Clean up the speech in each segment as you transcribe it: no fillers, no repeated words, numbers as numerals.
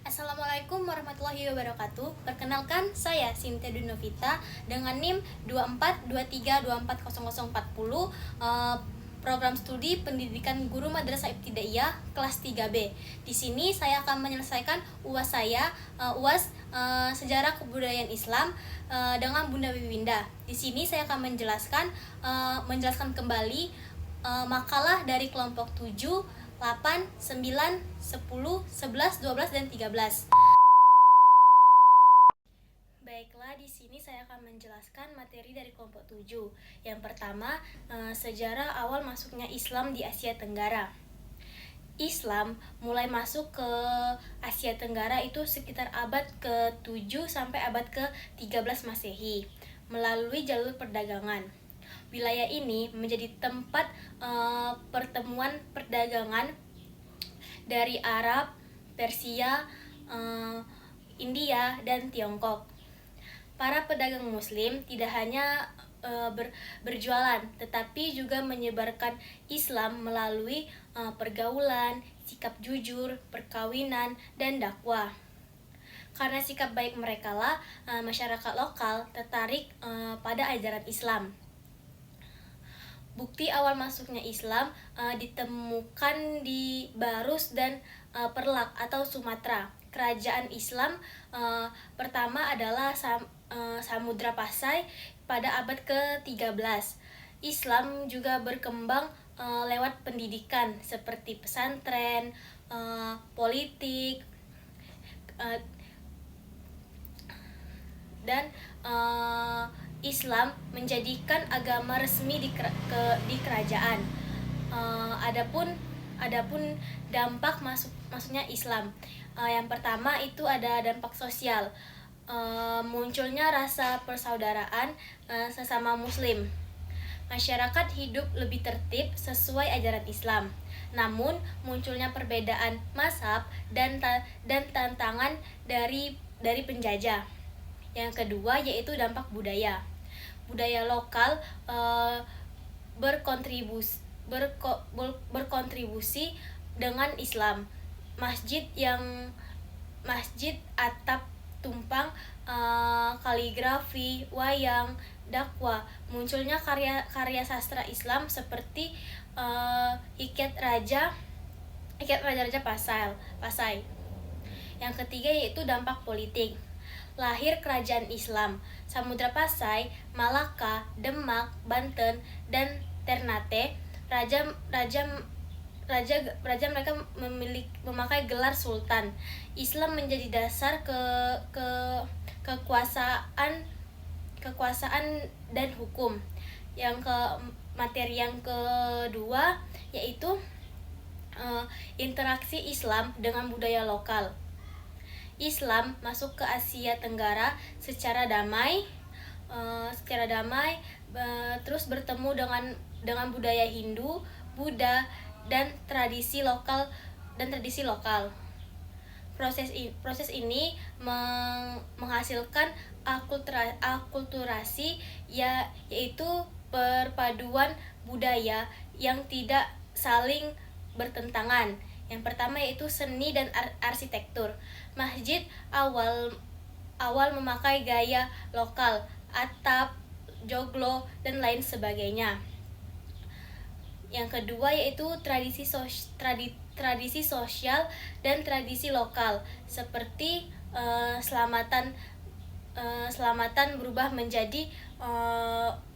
Assalamualaikum warahmatullahi wabarakatuh. Perkenalkan, saya Sintia Dunovita dengan NIM 2423240040, program studi Pendidikan Guru Madrasah Ibtidaiyah kelas 3B. Di sini saya akan menyelesaikan UAS saya, Sejarah Kebudayaan Islam dengan Bunda Wiwinda. Di sini saya akan menjelaskan kembali makalah dari kelompok 7, 8, 9, 10, 11, 12, dan 13. Baiklah, di sini saya akan menjelaskan materi dari kelompok 7. Yang pertama, sejarah awal masuknya Islam di Asia Tenggara. Islam mulai masuk ke Asia Tenggara itu sekitar abad ke-7 sampai abad ke-13 Masehi melalui jalur perdagangan. Wilayah ini menjadi tempat pertemuan perdagangan dari Arab, Persia, India, dan Tiongkok. Para pedagang Muslim tidak hanya berjualan, tetapi juga menyebarkan Islam melalui pergaulan, sikap jujur, perkawinan, dan dakwah. Karena sikap baik mereka lah, masyarakat lokal tertarik pada ajaran Islam. Bukti awal masuknya Islam ditemukan di Barus dan Perlak atau Sumatera. Kerajaan Islam pertama adalah Samudra Pasai pada abad ke-13. Islam juga berkembang lewat pendidikan seperti pesantren, politik, dan Islam menjadikan agama resmi di kerajaan. Adapun dampak masuknya Islam, yang pertama itu ada dampak sosial, munculnya rasa persaudaraan sesama Muslim. Masyarakat hidup lebih tertib sesuai ajaran Islam. Namun munculnya perbedaan mazhab dan tantangan dari penjajah. Yang kedua yaitu dampak budaya. Budaya lokal berkontribusi dengan Islam. Masjid atap tumpang, kaligrafi, wayang, dakwah. Munculnya karya sastra Islam seperti Hikayat Raja Pasai. Yang ketiga yaitu dampak politik. Lahir kerajaan Islam. Samudra Pasai, Malaka, Demak, Banten, dan Ternate. Raja mereka memakai gelar sultan. Islam menjadi dasar kekuasaan dan hukum. Materi yang kedua yaitu interaksi Islam dengan budaya lokal. Islam masuk ke Asia Tenggara secara damai, terus bertemu dengan budaya Hindu, Buddha, dan tradisi lokal. Proses ini menghasilkan akulturasi, yaitu perpaduan budaya yang tidak saling bertentangan. Yang pertama yaitu seni dan arsitektur. Masjid awal memakai gaya lokal, atap, joglo, dan lain sebagainya. Yang kedua yaitu tradisi sosial dan tradisi lokal, seperti selamatan berubah menjadi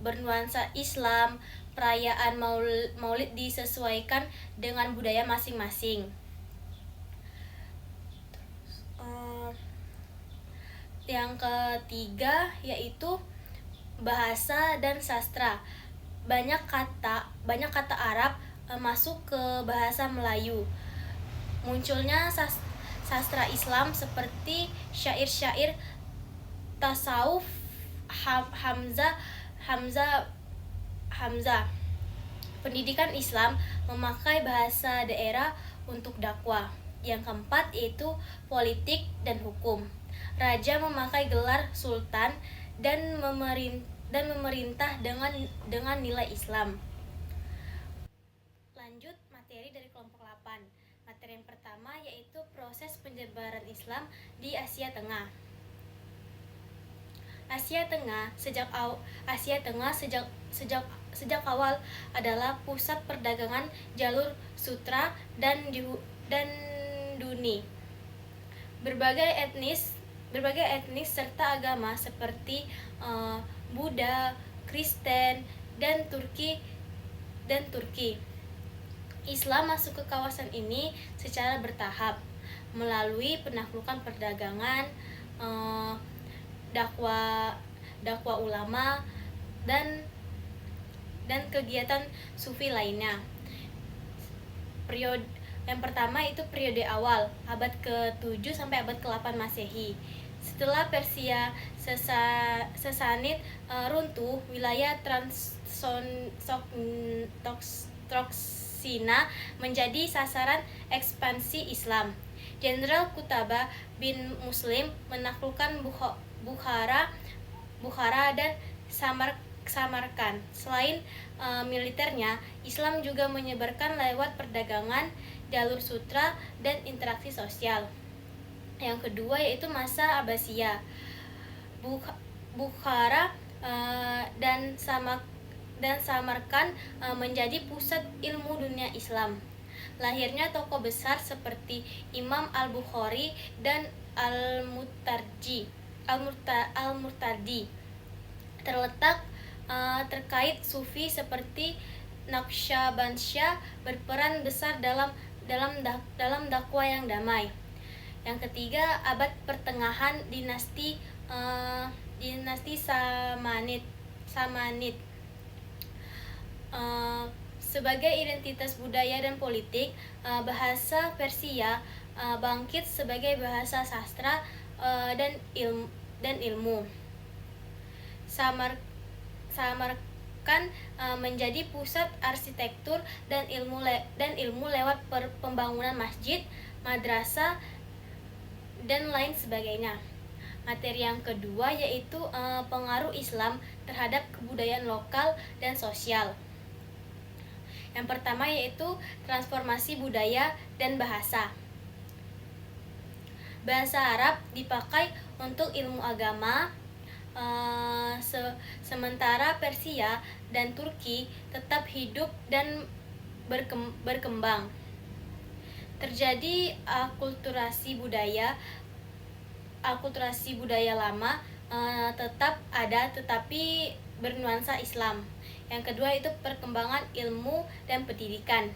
bernuansa Islam. Perayaan Maulid disesuaikan dengan budaya masing-masing. Yang ketiga yaitu bahasa dan sastra. Banyak kata Arab masuk ke bahasa Melayu. Munculnya sastra Islam seperti syair-syair tasawuf Hamzah. Pendidikan Islam memakai bahasa daerah untuk dakwah. Yang keempat yaitu politik dan hukum. Raja memakai gelar sultan dan memerintah dengan nilai Islam. Lanjut materi dari kelompok 8. Materi yang pertama yaitu proses penyebaran Islam di Asia Tengah. Asia Tengah sejak awal adalah pusat perdagangan jalur sutra dan Duni. Berbagai etnis serta agama seperti Buddha, Kristen, dan Turki Islam masuk ke kawasan ini secara bertahap melalui penaklukan perdagangan, dakwah ulama, dan kegiatan sufi lainnya. Yang pertama itu periode awal, abad ke-7 sampai abad ke-8 Masehi. Setelah Persia Sassanid runtuh, wilayah Troksina menjadi sasaran ekspansi Islam. Jenderal Qutbah bin Muslim menaklukkan Bukhara dan Samarkand. Selain militernya, Islam juga menyebarkan lewat perdagangan, jalur sutra, dan interaksi sosial. Yang kedua yaitu masa Abbasiyah. Bukhara dan Samarkand menjadi pusat ilmu dunia Islam. Lahirnya tokoh besar seperti Imam Al-Bukhari dan Al-Murtadi. Terkait sufi seperti Naqsyabansyah berperan besar dalam dakwah yang damai. Yang ketiga, abad pertengahan dinasti Samanid. Sebagai identitas budaya dan politik, bahasa Persia bangkit sebagai bahasa sastra dan ilmu. Samarkand menjadi pusat arsitektur dan ilmu lewat pembangunan masjid, madrasah, dan lain sebagainya. Materi yang kedua yaitu pengaruh Islam terhadap kebudayaan lokal dan sosial. Yang pertama yaitu transformasi budaya dan bahasa. Bahasa Arab dipakai untuk ilmu agama, sementara Persia dan Turki tetap hidup dan berkembang. Terjadi akulturasi budaya lama tetap ada tetapi bernuansa Islam. Yang kedua itu perkembangan ilmu dan pendidikan.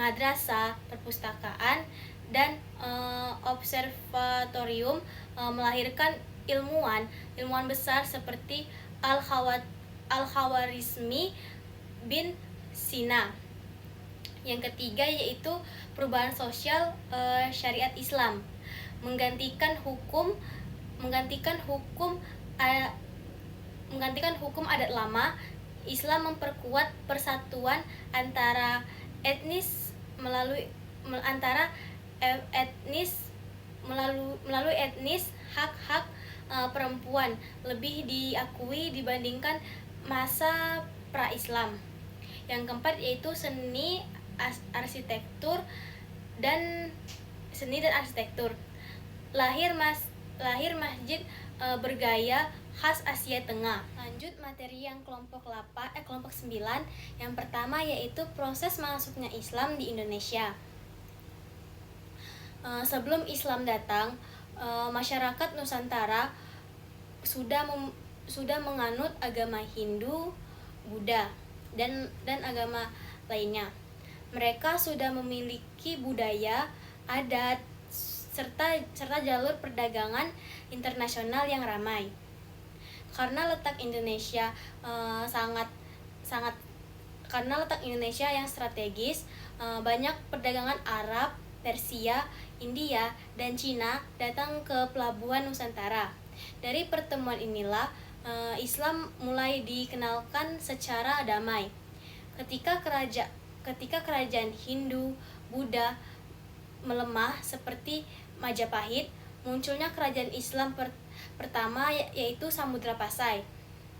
Madrasah, perpustakaan, dan observatorium melahirkan ilmuwan besar seperti Al-Khawarizmi bin Sina. Yang ketiga yaitu perubahan sosial syariat Islam. Menggantikan hukum adat lama, Islam memperkuat persatuan antara etnis melalui hak-hak perempuan lebih diakui dibandingkan masa pra-Islam. Yang keempat yaitu seni dan arsitektur. Lahir masjid bergaya khas Asia Tengah. Lanjut materi yang kelompok 9. Yang pertama yaitu proses masuknya Islam di Indonesia. Sebelum Islam datang, masyarakat Nusantara sudah menganut agama Hindu, Buddha, dan agama lainnya. Mereka sudah memiliki budaya, adat, serta jalur perdagangan internasional yang ramai. Karena letak Indonesia yang strategis, banyak perdagangan Arab, Persia, India, dan Cina datang ke pelabuhan Nusantara. Dari pertemuan inilah Islam mulai dikenalkan secara damai. Ketika kerajaan Hindu, Buddha melemah seperti Majapahit, munculnya kerajaan Islam pertama yaitu Samudra Pasai,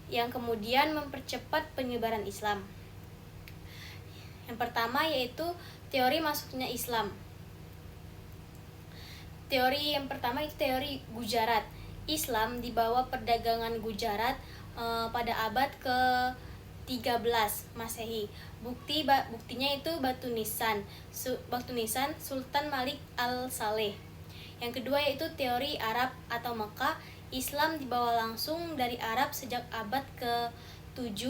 yang kemudian mempercepat penyebaran Islam. Yang pertama yaitu teori masuknya Islam. Teori yang pertama itu teori Gujarat. Islam dibawa perdagangan Gujarat pada abad ke-13 Masehi. Buktinya itu batu nisan Sultan Malik Al-Saleh. Yang kedua yaitu teori Arab atau Mekah. Islam dibawa langsung dari Arab sejak abad ke-7,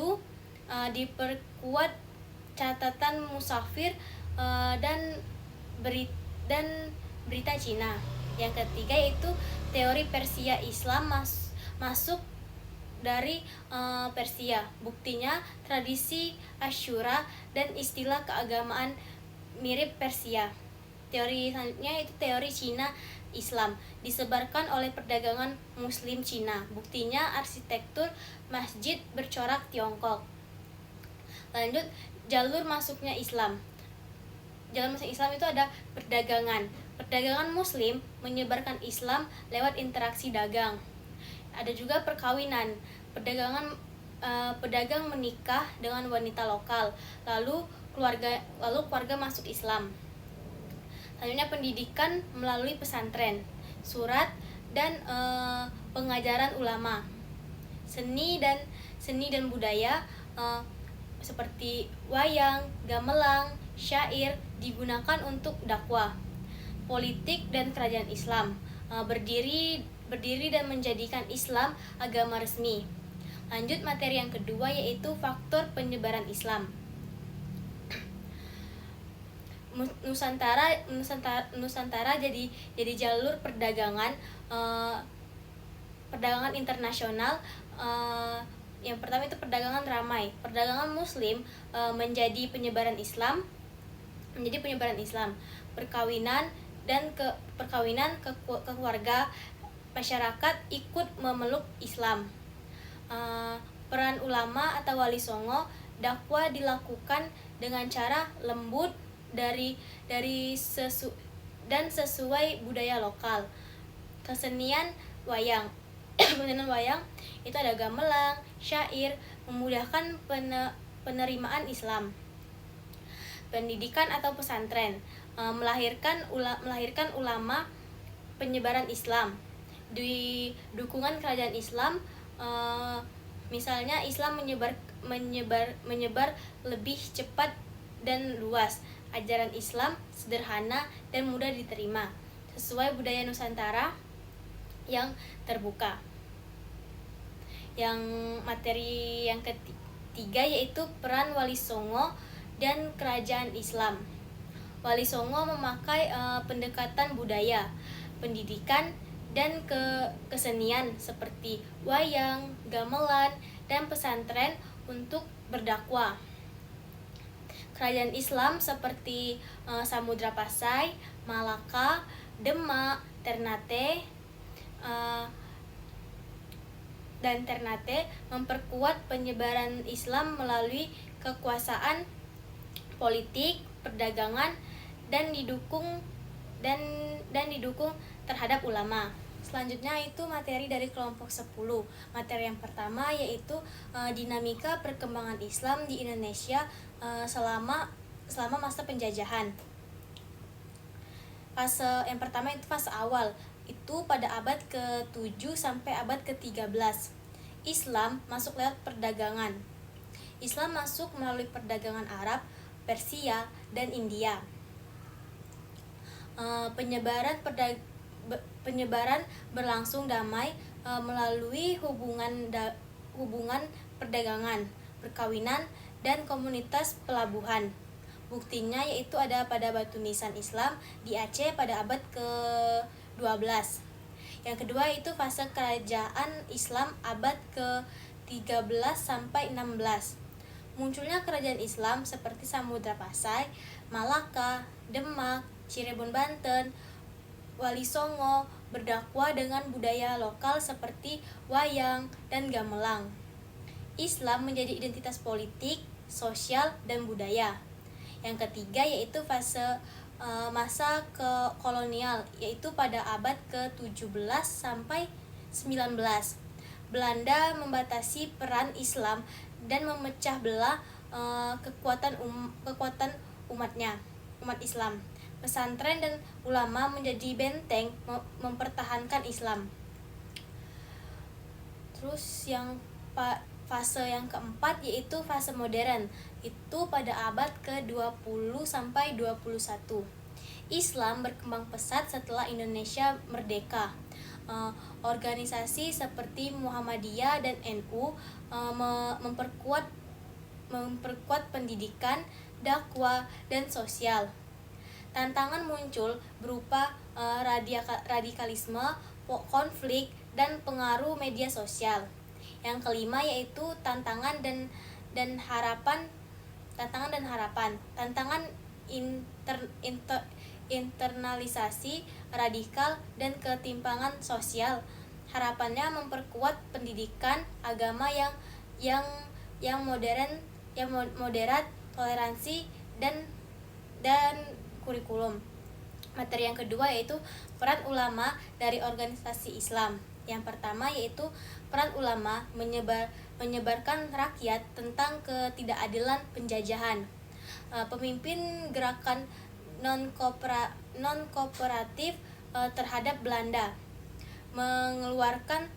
diperkuat catatan musafir dan berita Cina. Yang ketiga yaitu teori Persia. Islam masuk dari Persia. Buktinya tradisi Asyura dan istilah keagamaan mirip Persia. Teori selanjutnya itu teori Cina Islam, disebarkan oleh perdagangan Muslim Cina. Buktinya arsitektur masjid bercorak Tiongkok. Lanjut, jalur masuknya Islam. Jalur masuk Islam itu ada perdagangan. Perdagangan Muslim menyebarkan Islam lewat interaksi dagang. Ada juga perkawinan. Pedagang menikah dengan wanita lokal, lalu keluarga masuk Islam. Selanjutnya pendidikan melalui pesantren, surat dan pengajaran ulama. Seni dan budaya seperti wayang, gamelan, syair digunakan untuk dakwah. Politik dan kerajaan Islam berdiri dan menjadikan Islam agama resmi. Lanjut materi yang kedua yaitu faktor penyebaran Islam. Nusantara jadi jalur perdagangan internasional. Yang pertama itu perdagangan ramai. Perdagangan Muslim menjadi penyebaran Islam. Perkawinan ke keluarga, masyarakat ikut memeluk Islam. Peran ulama atau wali songo, dakwah dilakukan dengan cara lembut dan sesuai budaya lokal. Kesenian wayang. Kesenian wayang itu ada gamelan, syair, memudahkan penerimaan Islam. Pendidikan atau pesantren melahirkan ulama penyebaran Islam. Di dukungan kerajaan Islam, misalnya Islam menyebar lebih cepat dan luas. Ajaran Islam sederhana dan mudah diterima, sesuai budaya Nusantara yang terbuka. Yang materi yang ketiga yaitu peran Wali Songo dan kerajaan Islam. Wali Songo memakai pendekatan budaya, pendidikan, dan kesenian seperti wayang, gamelan, dan pesantren untuk berdakwah. Kerajaan Islam seperti Samudra Pasai, Malaka, Demak, Ternate memperkuat penyebaran Islam melalui kekuasaan politik, perdagangan, dan didukung terhadap ulama. Selanjutnya itu materi dari kelompok 10. Materi yang pertama yaitu dinamika perkembangan Islam di Indonesia selama masa penjajahan. Fase yang pertama itu fase awal, itu pada abad ke-7 sampai abad ke-13. Islam masuk lewat perdagangan. Islam masuk melalui perdagangan Arab, Persia, dan India. Penyebaran berlangsung damai melalui hubungan perdagangan, perkawinan, dan komunitas pelabuhan. Buktinya yaitu ada pada batu nisan Islam di Aceh pada abad ke-12. Yang kedua itu fase kerajaan Islam abad ke-13 sampai 16. Munculnya kerajaan Islam seperti Samudra Pasai, Malaka, Demak, Cirebon Banten, Wali Songo berdakwah dengan budaya lokal seperti wayang dan gamelan. Islam menjadi identitas politik, sosial, dan budaya. Yang ketiga yaitu fase masa kolonial, yaitu pada abad ke-17 sampai 19. Belanda membatasi peran Islam dan memecah belah kekuatan umat Islam. pesantren dan ulama menjadi benteng mempertahankan Islam. Terus fase yang keempat yaitu fase modern. Itu pada abad ke-20 sampai 21. Islam berkembang pesat setelah Indonesia merdeka. Organisasi seperti Muhammadiyah dan NU memperkuat pendidikan, dakwah, dan sosial. Tantangan muncul berupa radikalisme, konflik, dan pengaruh media sosial. Yang kelima yaitu tantangan dan harapan. Tantangan internalisasi radikal dan ketimpangan sosial. Harapannya memperkuat pendidikan agama yang moderat, toleransi dan kurikulum. Materi yang kedua yaitu peran ulama dari organisasi Islam. Yang pertama yaitu peran ulama menyebarkan rakyat tentang ketidakadilan penjajahan. Pemimpin gerakan non-kooperatif terhadap Belanda mengeluarkan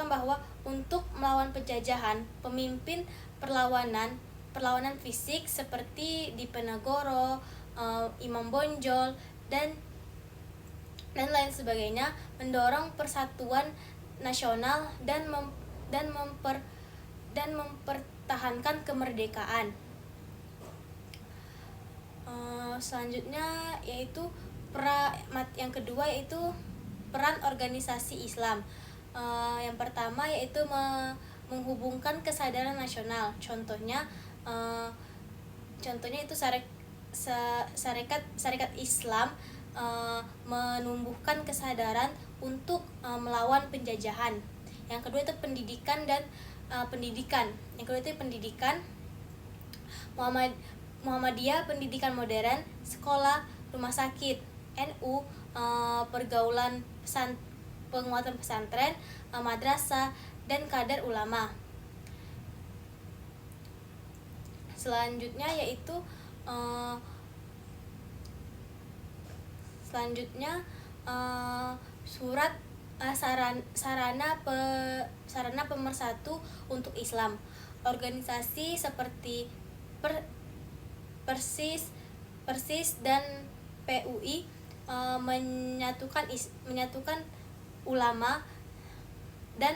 bahwa untuk melawan penjajahan, pemimpin perlawanan fisik seperti Diponegoro, Imam Bonjol dan lain sebagainya mendorong persatuan nasional dan mempertahankan kemerdekaan. Selanjutnya yaitu yang kedua yaitu peran organisasi Islam. Yang pertama yaitu menghubungkan kesadaran nasional. Contohnya itu Sarekat Islam menumbuhkan kesadaran untuk melawan penjajahan. Yang kedua itu pendidikan. Yang kedua itu pendidikan. Muhammadiyah pendidikan modern, sekolah, rumah sakit. NU pergaulan penguatan pesantren, madrasah dan kader ulama. Selanjutnya yaitu sarana pemersatu untuk Islam. Organisasi seperti Persis dan PUI menyatukan ulama dan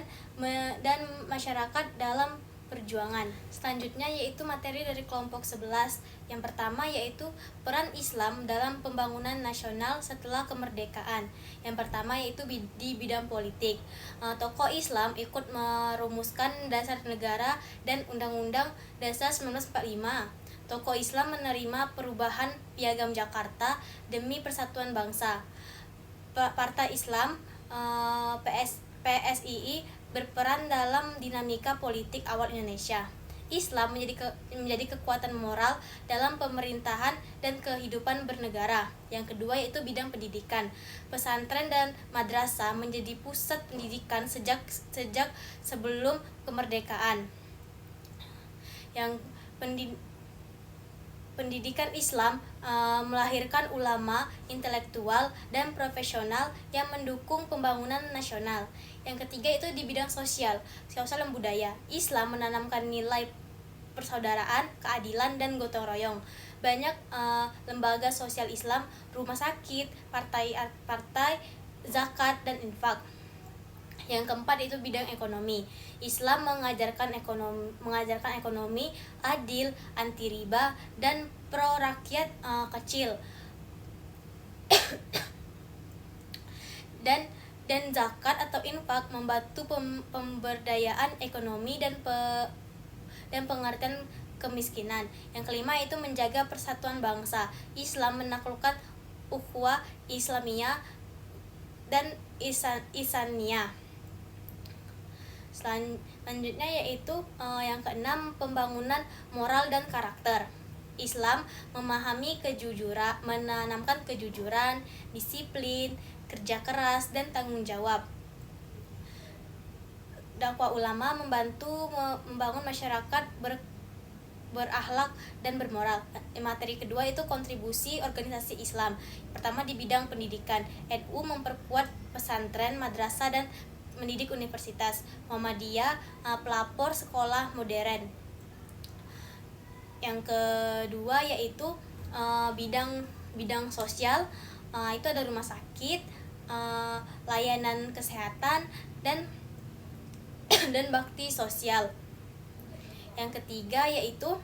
masyarakat dalam perjuangan. Selanjutnya yaitu materi dari kelompok 11. Yang pertama yaitu peran Islam dalam pembangunan nasional setelah kemerdekaan. Yang pertama yaitu di bidang politik. Tokoh Islam ikut merumuskan dasar negara dan Undang-Undang Dasar 1945. Tokoh Islam menerima perubahan Piagam Jakarta demi persatuan bangsa. Partai Islam PSII berperan dalam dinamika politik awal Indonesia. Islam menjadi kekuatan moral dalam pemerintahan dan kehidupan bernegara. Yang kedua yaitu bidang pendidikan. Pesantren dan madrasah menjadi pusat pendidikan sejak sebelum kemerdekaan. Yang pendidikan Islam melahirkan ulama, intelektual, dan profesional yang mendukung pembangunan nasional. Yang ketiga itu di bidang sosial dan budaya. Islam menanamkan nilai persaudaraan, keadilan, dan gotong royong. Banyak lembaga sosial Islam, rumah sakit, partai, zakat, dan infak. Yang keempat itu bidang ekonomi. Islam mengajarkan ekonomi adil, anti riba, dan pro rakyat kecil. dan zakat atau infak membantu pemberdayaan ekonomi dan pengertian kemiskinan. Yang kelima itu menjaga persatuan bangsa. Islam menaklukkan ukhuwah Islamiyah dan Ihsaniyah. Selanjutnya yaitu yang keenam pembangunan moral dan karakter. Islam menanamkan kejujuran, disiplin, kerja keras, dan tanggung jawab. Dakwah ulama membantu membangun masyarakat berakhlak dan bermoral. Materi kedua itu kontribusi organisasi Islam. Pertama di bidang pendidikan, NU memperkuat pesantren, madrasah dan mendidik universitas. Muhammadiyah pelapor sekolah modern. Yang kedua yaitu bidang sosial, itu ada rumah sakit, layanan kesehatan dan dan bakti sosial. Yang ketiga yaitu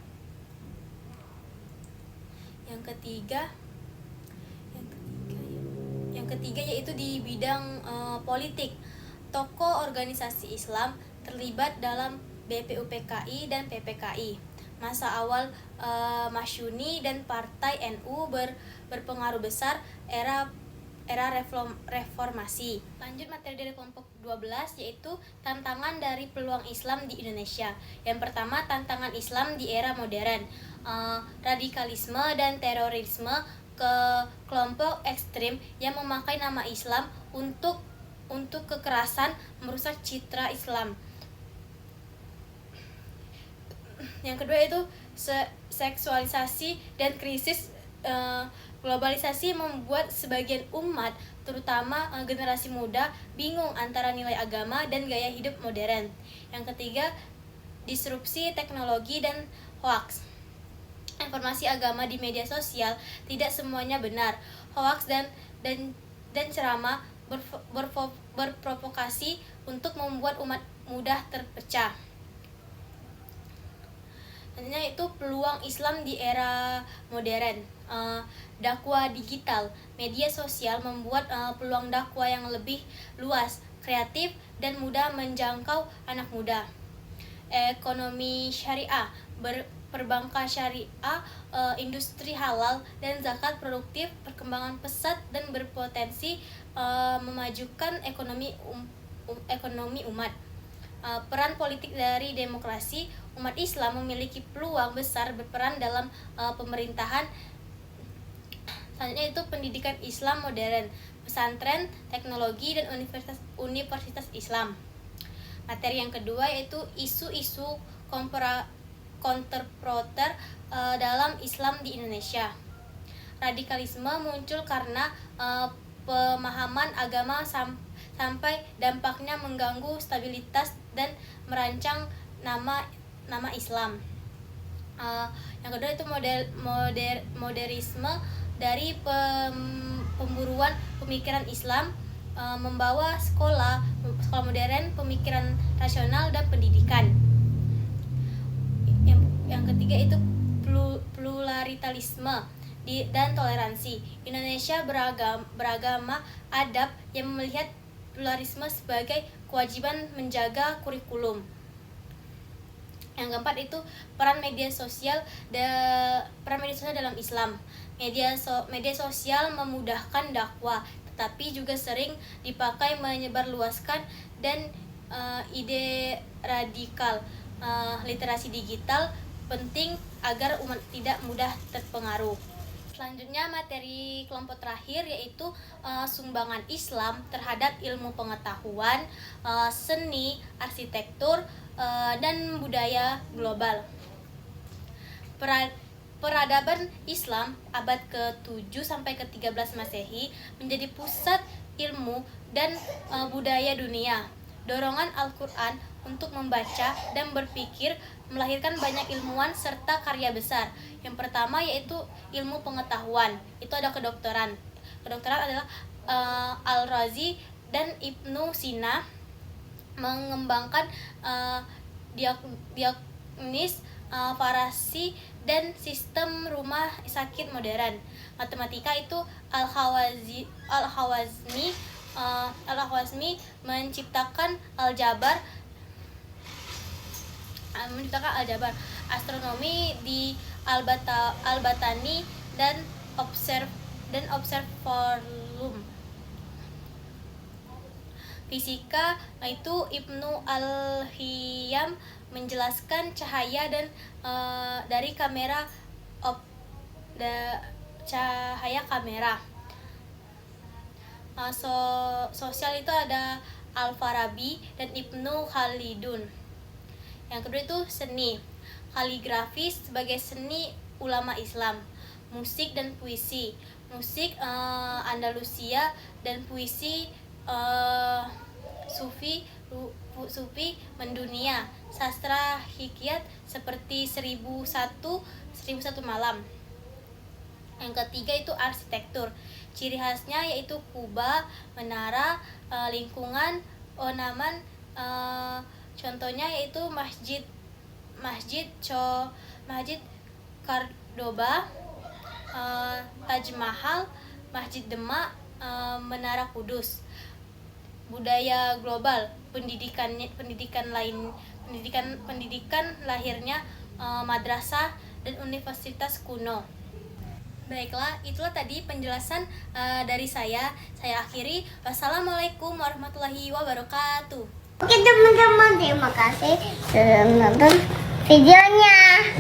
di bidang politik. Tokoh organisasi Islam terlibat dalam BPUPKI dan PPKI. Masa awal Masyuni dan Partai NU berpengaruh besar era reformasi. Lanjut materi dari kelompok 12 yaitu tantangan dari peluang Islam di Indonesia. Yang pertama, tantangan Islam di era modern. Radikalisme dan terorisme ke kelompok ekstrim yang memakai nama Islam untuk kekerasan merusak citra Islam. Yang kedua itu seksualisasi dan krisis globalisasi membuat sebagian umat, terutama generasi muda, bingung antara nilai agama dan gaya hidup modern. Yang ketiga, disrupsi teknologi dan hoaks. Informasi agama di media sosial tidak semuanya benar. Hoaks dan ceramah berprovokasi untuk membuat umat mudah terpecah. Selanjutnya itu peluang Islam di era modern. Dakwah digital, media sosial membuat peluang dakwah yang lebih luas, kreatif dan mudah menjangkau anak muda. Ekonomi syariah, perbankan syariah, industri halal dan zakat produktif, perkembangan pesat dan berpotensi memajukan ekonomi umat. Peran politik dari demokrasi, umat Islam memiliki peluang besar berperan dalam pemerintahan. Selanjutnya itu pendidikan Islam modern, pesantren, teknologi dan universitas Islam. Materi yang kedua yaitu isu-isu kontemporer dalam Islam di Indonesia. Radikalisme muncul karena pemahaman agama sampai dampaknya mengganggu stabilitas dan merancang nama Islam. Yang kedua itu modernisme dari pemburuan pemikiran Islam, membawa sekolah modern, pemikiran rasional dan pendidikan. Yang ketiga itu pluralisme dan toleransi. Indonesia beragama adab yang melihat pluralisme sebagai kewajiban menjaga kurikulum. Yang keempat itu peran media sosial dalam Islam. Media sosial memudahkan dakwah, tetapi juga sering dipakai menyebarluaskan dan ide radikal. Literasi digital penting agar umat tidak mudah terpengaruh. Selanjutnya materi kelompok terakhir yaitu sumbangan Islam terhadap ilmu pengetahuan, seni, arsitektur, dan budaya global. Peradaban Islam abad ke-7 sampai ke-13 Masehi menjadi pusat ilmu dan budaya dunia. Dorongan Al-Quran untuk membaca dan berpikir melahirkan banyak ilmuwan serta karya besar. Yang pertama yaitu ilmu pengetahuan. Itu ada kedokteran. Kedokteran adalah Al-Razi dan Ibnu Sina mengembangkan diagnosis, farasi dan sistem rumah sakit modern. Matematika itu Al-Khwarizmi menciptakan aljabar. Astronomi di Al-Batani dan observatorium. Fisika itu Ibnu Al-Hiyam menjelaskan cahaya dan dari cahaya kamera. Sosial itu ada Al-Farabi dan Ibnu Khaldun. Yang kedua itu seni. kaligrafi sebagai seni ulama Islam, musik dan puisi, musik Andalusia dan puisi Sufi mendunia, sastra hikayat seperti 1001 malam. Yang ketiga itu arsitektur. Ciri khasnya yaitu kubah, menara, lingkungan, ornamen, contohnya yaitu Masjid Cordoba, Taj Mahal, Masjid Demak, Menara Kudus. Budaya global, pendidikan lahirnya madrasah dan universitas kuno. Baiklah, itulah tadi penjelasan dari saya. Saya akhiri. Wassalamualaikum warahmatullahi wabarakatuh. Oke teman-teman, terima kasih sudah menonton videonya.